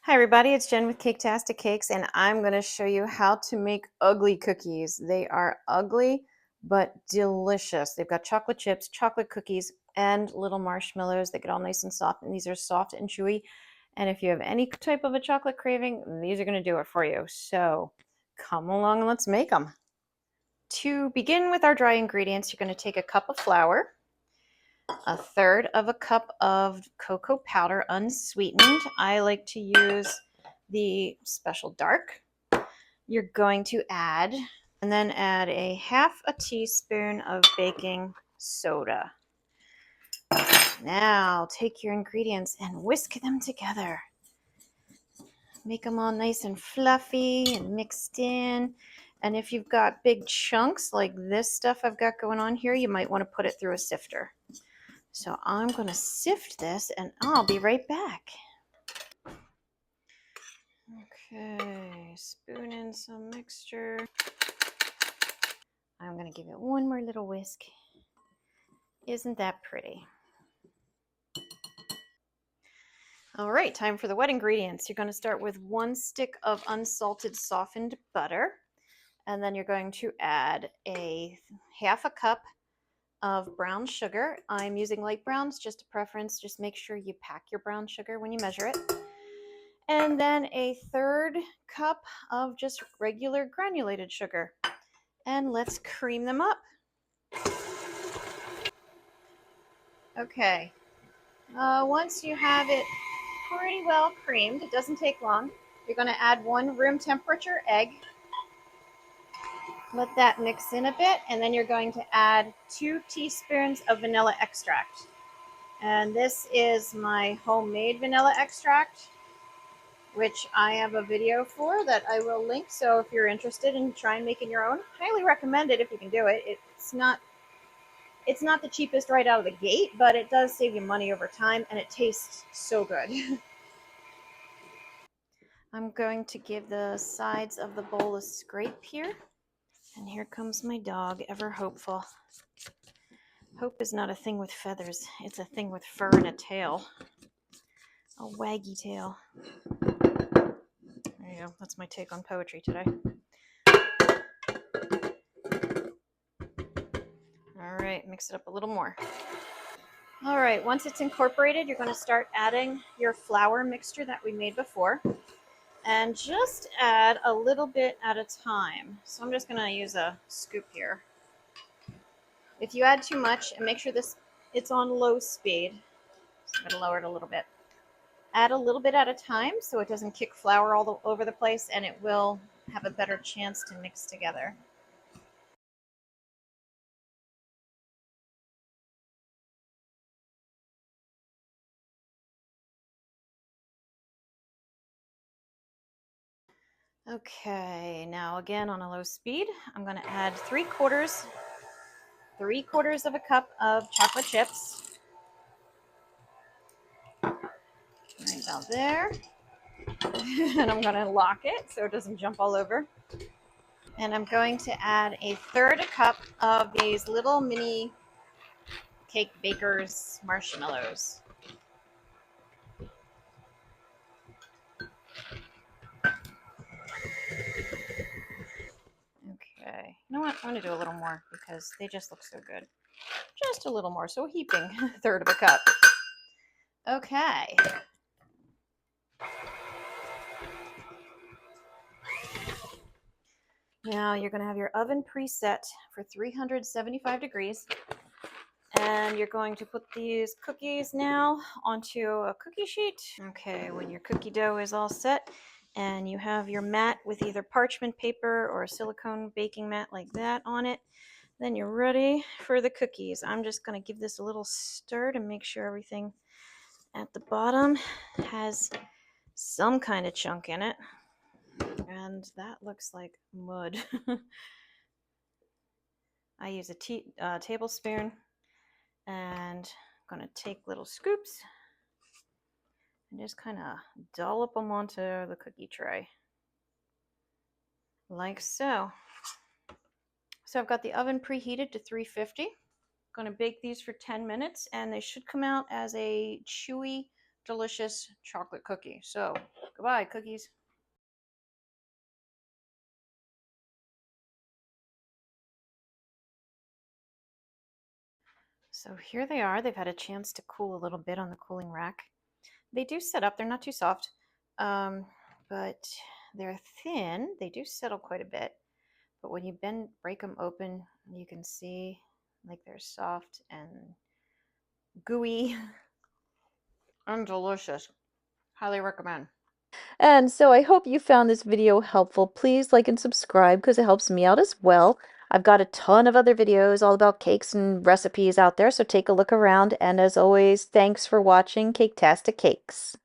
Hi everybody, it's Jen with Caketastic Cakes, and I'm going to show you how to make ugly cookies. They are ugly but delicious. They've got chocolate chips, chocolate cookies, and little marshmallows. They get all nice and soft, and these are soft and chewy. And if you have any type of a chocolate craving, these are going to do it for you. So come along and let's make them. To begin with our dry ingredients, you're going to take a cup of flour, a third of a cup of cocoa powder unsweetened. I like to use the special dark. You're going to add a half a teaspoon of baking soda. Now take your ingredients and whisk them together. Make them all nice and fluffy and mixed in. And if you've got big chunks like this stuff I've got going on here, you might want to put it through a sifter. So I'm going to sift this and I'll be right back. Okay, spoon in some mixture. I'm going to give it one more little whisk. Isn't that pretty? All right, time for the wet ingredients. You're going to start with 1 stick of unsalted softened butter, and then you're going to add a half a cup of brown sugar. I'm using light browns, just a preference. Just make sure you pack your brown sugar when you measure it. And then a third cup of just regular granulated sugar. And let's cream them up. Okay, once you have it pretty well creamed, it doesn't take long, you're going to add 1 room temperature egg. Let that mix in a bit, and then you're going to add 2 teaspoons of vanilla extract. And this is my homemade vanilla extract, which I have a video for that I will link. So if you're interested in trying making your own, highly recommend it if you can do it. It's not the cheapest right out of the gate, but it does save you money over time, and it tastes so good. I'm going to give the sides of the bowl a scrape here. And here comes my dog, ever hopeful. Hope is not a thing with feathers. It's a thing with fur and a tail. A waggy tail. There you go. That's my take on poetry today. All right, mix it up a little more. All right, once it's incorporated, you're going to start adding your flour mixture that we made before. And just add a little bit at a time. So I'm just going to use a scoop here. If you add too much, and make sure it's on low speed. So I'm going to lower it a little bit. Add a little bit at a time so it doesn't kick flour all over the place, and it will have a better chance to mix together. Okay, now again on a low speed, I'm going to add 3/4 of a cup of chocolate chips. Right about there. And I'm going to lock it so it doesn't jump all over. And I'm going to add a third a cup of these little mini cake baker's marshmallows. Okay, you know what? I'm going to do a little more because they just look so good. Just a little more, so a heaping third of a cup. Okay. Now you're going to have your oven preset for 375 degrees. And you're going to put these cookies now onto a cookie sheet. Okay, when your cookie dough is all set and you have your mat with either parchment paper or a silicone baking mat like that on it, then you're ready for the cookies. I'm just going to give this a little stir to make sure everything at the bottom has some kind of chunk in it. And that looks like mud. I use a tablespoon, and I'm going to take little scoops and just kind of dollop them onto the cookie tray. Like so. So I've got the oven preheated to 350. I'm going to bake these for 10 minutes, and they should come out as a chewy, delicious chocolate cookie. So I'm Goodbye, cookies. So here they are. They've had a chance to cool a little bit on the cooling rack. They do set up. They're not too soft, um, but they're thin. They do settle quite a bit. But when you break them open, you can see like they're soft and gooey and delicious. Highly recommend. And so I hope you found this video helpful. Please like and subscribe because it helps me out as well. I've got a ton of other videos all about cakes and recipes out there, so take a look around. And as always, thanks for watching Caketastic Cakes.